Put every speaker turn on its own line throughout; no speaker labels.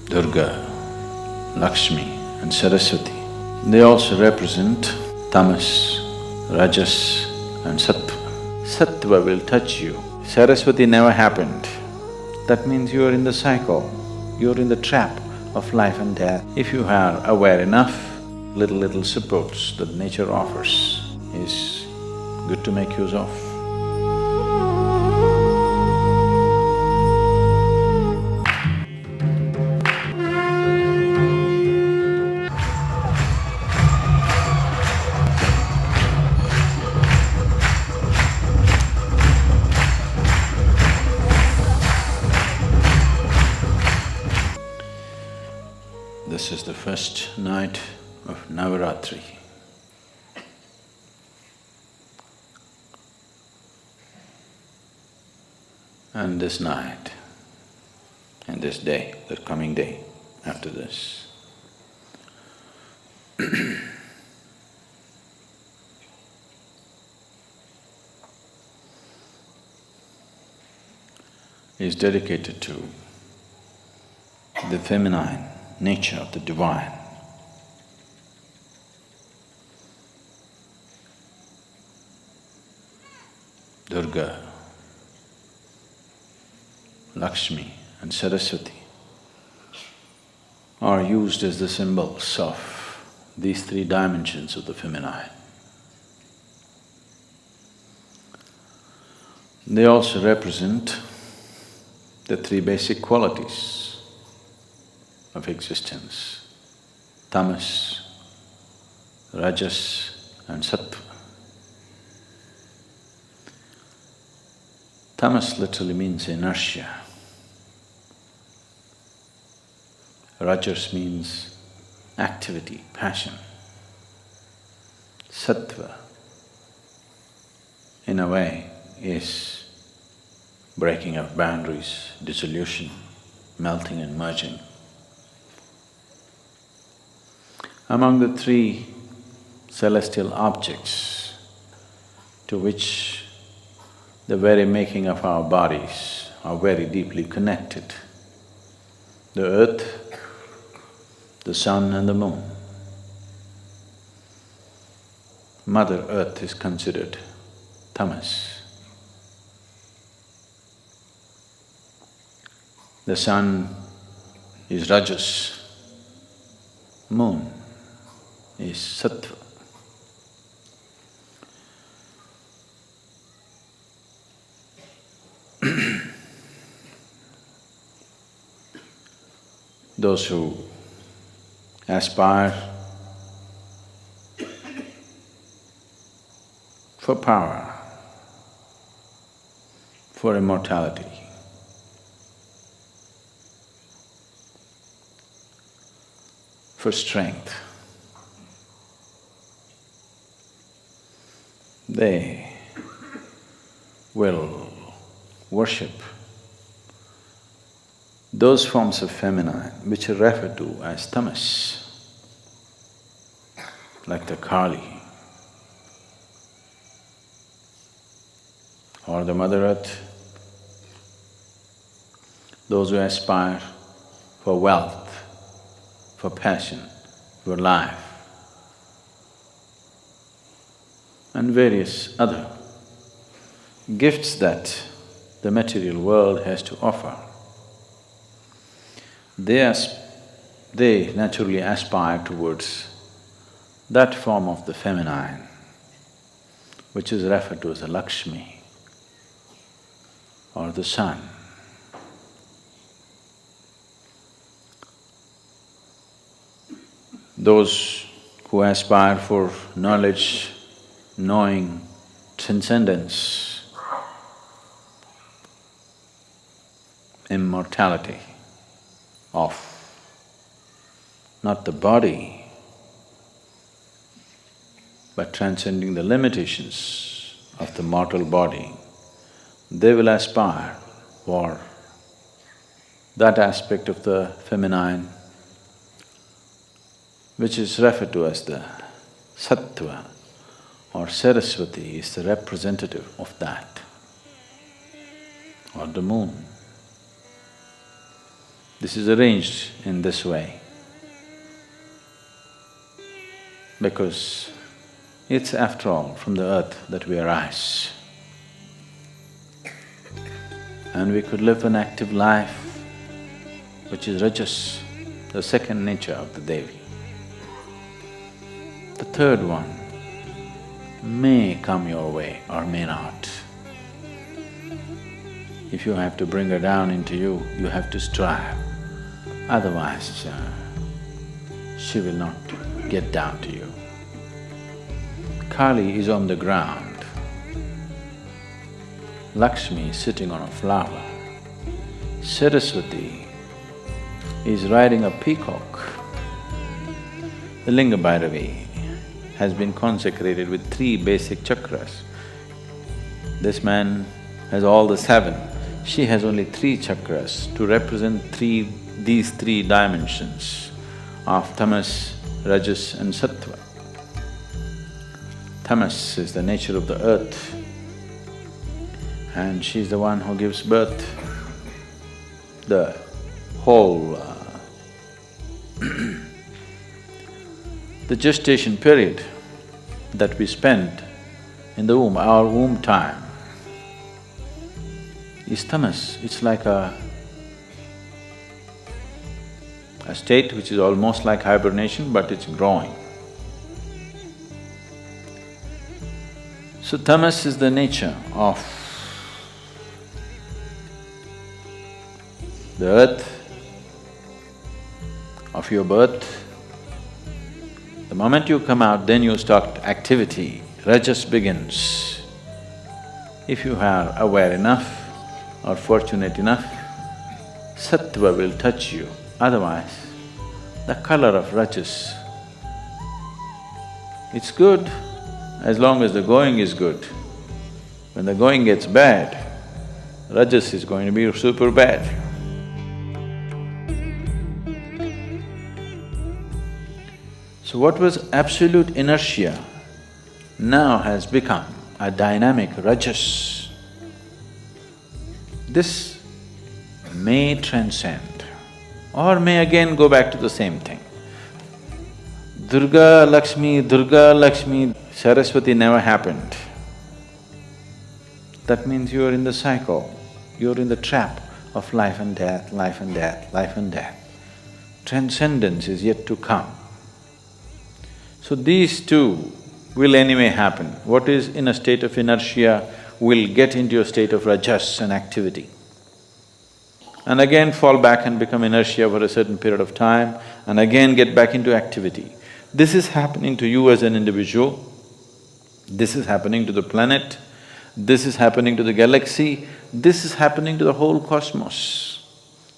Durga, Lakshmi and Saraswati. They also represent tamas, rajas and sattva. Sattva will touch you. Saraswati never happened. That means you are in the cycle, you are in the trap of life and death. If you are aware enough, little supports that nature offers is good to make use of. This is the first night of Navratri. And this night, and this day, the coming day after this, is dedicated to the feminine nature of the divine. Durga, Lakshmi and Saraswati are used as the symbols of these three dimensions of the feminine. They also represent the three basic qualities of existence: tamas, rajas and sattva. Tamas literally means inertia. Rajas means activity, passion. Sattva, in a way, is breaking of boundaries, dissolution, melting and merging. Among the three celestial objects to which the very making of our bodies are very deeply connected, the earth, the sun and the moon. Mother Earth is considered tamas. The sun is rajas, moon is sattva. Those who aspire for power, for immortality, for strength, they will worship those forms of feminine which are referred to as tamas, like the Kali or the Mother Earth. Those who aspire for wealth, for passion, for life, and various other gifts that the material world has to offer. They naturally aspire towards that form of the feminine, which is referred to as the Lakshmi or the sun. Those who aspire for knowledge, knowing, transcendence, immortality of not the body, but transcending the limitations of the mortal body, they will aspire for that aspect of the feminine which is referred to as the sattva, or Saraswati is the representative of that, or the moon. This is arranged in this way because it's after all from the earth that we arise. And we could live an active life which is Rajas, the second nature of the Devi. The third one may come your way or may not. If you have to bring her down into you, you have to strive. Otherwise, she will not get down to you. Kali is on the ground. Lakshmi is sitting on a flower. Saraswati is riding a peacock. The Linga Bhairavi has been consecrated with 3 basic chakras. This man has all the 7. She has only 3 chakras to represent these 3 dimensions of tamas, rajas and sattva. Tamas is the nature of the earth and she's the one who gives birth. The whole the gestation period that we spend in the womb, our womb time, is tamas. It's like a state which is almost like hibernation, but it's growing. So tamas is the nature of the earth, of your birth. The moment you come out, then you start activity, rajas begins. If you are aware enough or fortunate enough, sattva will touch you. Otherwise, the color of rajas, it's good as long as the going is good. When the going gets bad, rajas is going to be super bad. So what was absolute inertia now has become a dynamic rajas. This may transcend or may again go back to the same thing. Durga, Lakshmi, Saraswati never happened. That means you are in the cycle, you're in the trap of life and death, life and death, life and death. Transcendence is yet to come. So these two will anyway happen. What is in a state of inertia will get into a state of rajas and activity. And again fall back and become inertia for a certain period of time and again get back into activity. This is happening to you as an individual, this is happening to the planet, this is happening to the galaxy, this is happening to the whole cosmos.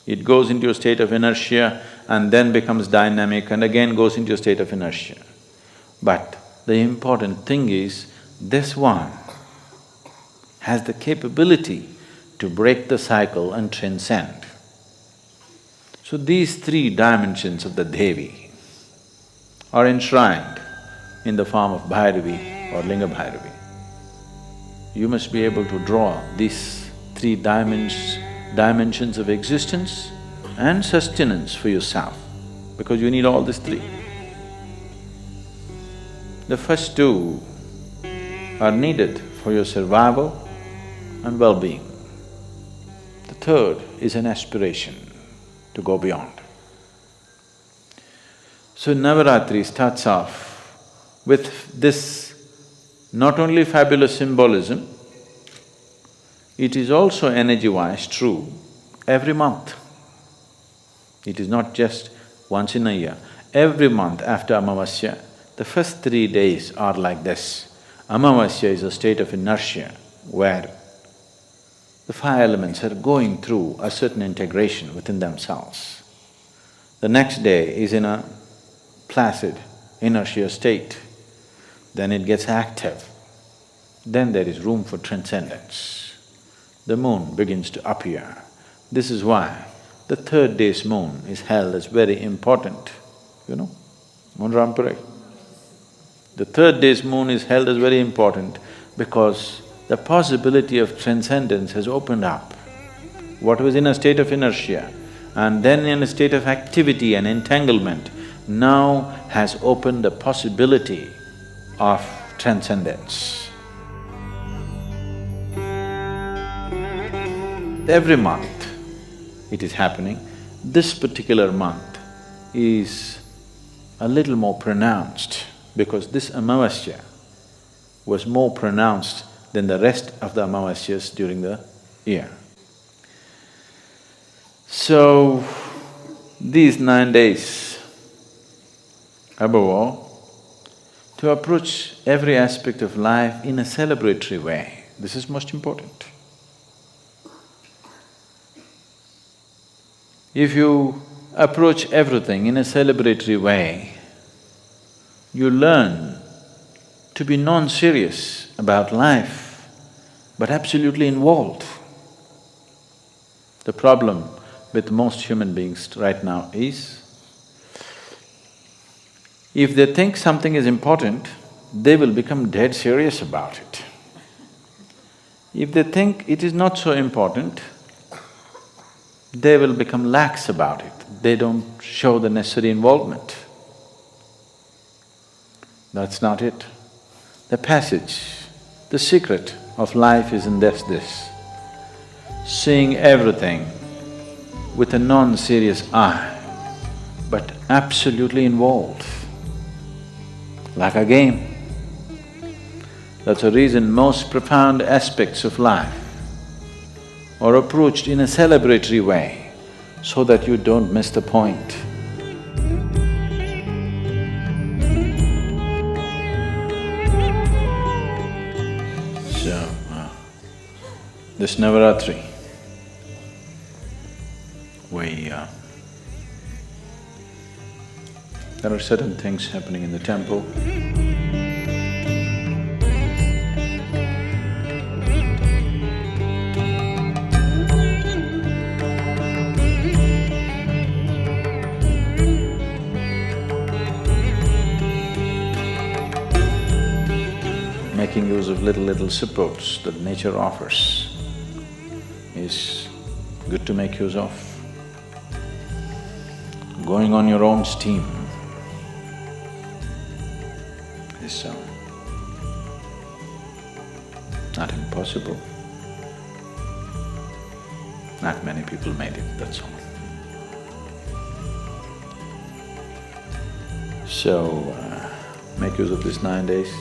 It goes into a state of inertia and then becomes dynamic and again goes into a state of inertia. But the important thing is, this one has the capability to break the cycle and transcend. So these 3 dimensions of the Devi are enshrined in the form of Bhairavi or Linga Bhairavi. You must be able to draw these 3 dimensions of existence and sustenance for yourself, because you need all these 3. The first 2 are needed for your survival and well-being. The third is an aspiration to go beyond. So Navratri starts off with this not only fabulous symbolism, it is also energy-wise true every month. It is not just once in a year. Every month after Amavasya, the first 3 days are like this. Amavasya is a state of inertia where the 5 elements are going through a certain integration within themselves. The next day is in a placid inertia state, then it gets active, then there is room for transcendence. The moon begins to appear. This is why the 3rd day's moon is held as very important, you know, Moonrampure. The 3rd day's moon is held as very important because the possibility of transcendence has opened up. What was in a state of inertia and then in a state of activity and entanglement, now has opened the possibility of transcendence. Every month it is happening. This particular month is a little more pronounced because this Amavasya was more pronounced than the rest of the Amavasyas during the year. So, these 9 days, above all, to approach every aspect of life in a celebratory way, this is most important. If you approach everything in a celebratory way, you learn to be non-serious about life, but absolutely involved. The problem with most human beings right now is, if they think something is important, they will become dead serious about it. If they think it is not so important, they will become lax about it. They don't show the necessary involvement. That's not it. The passage, the secret of life is in this, seeing everything with a non-serious eye, but absolutely involved, like a game. That's the reason most profound aspects of life are approached in a celebratory way, so that you don't miss the point. So, this Navratri, there are certain things happening in the temple. Making use of little supports that nature offers is good to make use of. Going on your own steam is not impossible. Not many people made it, that's all. So, make use of these 9 days.